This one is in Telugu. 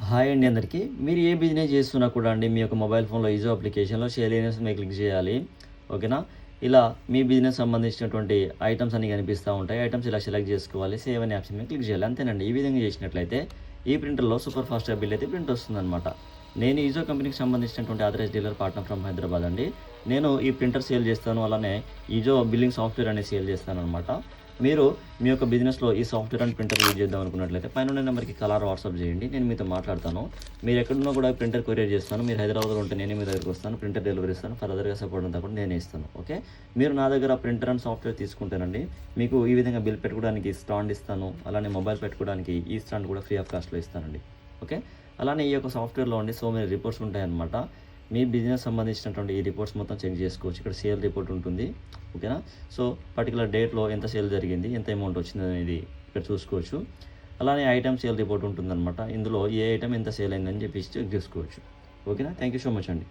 హాయ్ అండి అందరికీ. మీరు ఏ బిజినెస్ చేస్తున్నా కూడా అండి మీ యొక్క మొబైల్ ఫోన్‌లో ఈజో అప్లికేషన్‌లో సేల్ మీద క్లిక్ చేయాలి. ఓకేనా? ఇలా మీ బిజినెస్ సంబంధించినటువంటి ఐటెమ్స్ అన్నీ కనిపిస్తా ఉంటాయి. ఐటెమ్స్ ఇలా సెలెక్ట్ చేసుకోవాలి. సేవ్ అనే ఆప్షన్ మీద క్లిక్ చేయాలి. అంతేనండి. ఈ విధంగా చేసినట్లయితే ఈ ప్రింటర్‌లో సూపర్ ఫాస్ట్‌గా బిల్ అయితే ప్రింట్ వస్తుందనమాట. నేను ఈజో కంపెనీకి సంబంధించినటువంటి authorised dealer partner from Hyderabad అండి. నేను ఈ ప్రింటర్ సేల్ చేస్తాను. అలానే ఈజో బిల్లింగ్ సాఫ్ట్‌వేర్ అనేది సేల్ చేస్తాననమాట. మీరు మీ యొక్క బిజినెస్‌లో ఈ సాఫ్ట్‌వేర్ అండ్ ప్రింటర్ యూజ్ చేద్దాం అనుకున్నట్లయితే పైనున్న నెంబర్‌కి కలర్ వాట్సాప్ చేయండి. నేను మీతో మాట్లాడతాను. మీరు ఎక్కడున్నా కూడా ప్రింటర్ కొరియర్ చేస్తాను. మీరు హైదరాబాద్‌లో ఉంటే నేనే మీ దగ్గరికి వస్తాను. ప్రింటర్ డెలివరీ ఇస్తాను. ఫర్దర్‌గా సపోర్ట్ అంతా కూడా నేనే ఇస్తాను. ఓకే. మీరు నా దగ్గర ప్రింటర్ అండ్ సాఫ్ట్‌వేర్ తీసుకుంటేనండి మీకు ఈ విధంగా బిల్ పెట్టుకోవడానికి స్టాండ్ ఇస్తాను. అలానే మొబైల్ పెట్టుకోవడానికి ఈ స్టాండ్ కూడా ఫ్రీ ఆఫ్ కాస్ట్‌లో ఇస్తానండి. ఓకే. అలానే ఈ యొక్క సాఫ్ట్‌వేర్‌లో అండి సో మెనీ రిపోర్ట్స్ ఉంటాయన్నమాట. మీ బిజినెస్ సంబంధించినటువంటి ఈ రిపోర్ట్స్ మొత్తం చెక్ చేసుకోవచ్చు. ఇక్కడ సేల్ రిపోర్ట్ ఉంటుంది. ఓకేనా? సో పర్టికులర్ డేట్లో ఎంత సేల్ జరిగింది, ఎంత అమౌంట్ వచ్చిందనేది ఇక్కడ చూసుకోవచ్చు. అలానే ఐటెమ్ సేల్ రిపోర్ట్ ఉంటుందన్నమాట. ఇందులో ఏ ఐటెమ్ ఎంత సేల్ అయిందని చెప్పేసి చెక్ చేసుకోవచ్చు. ఓకేనా? థ్యాంక్ యూ సో మచ్ అండి.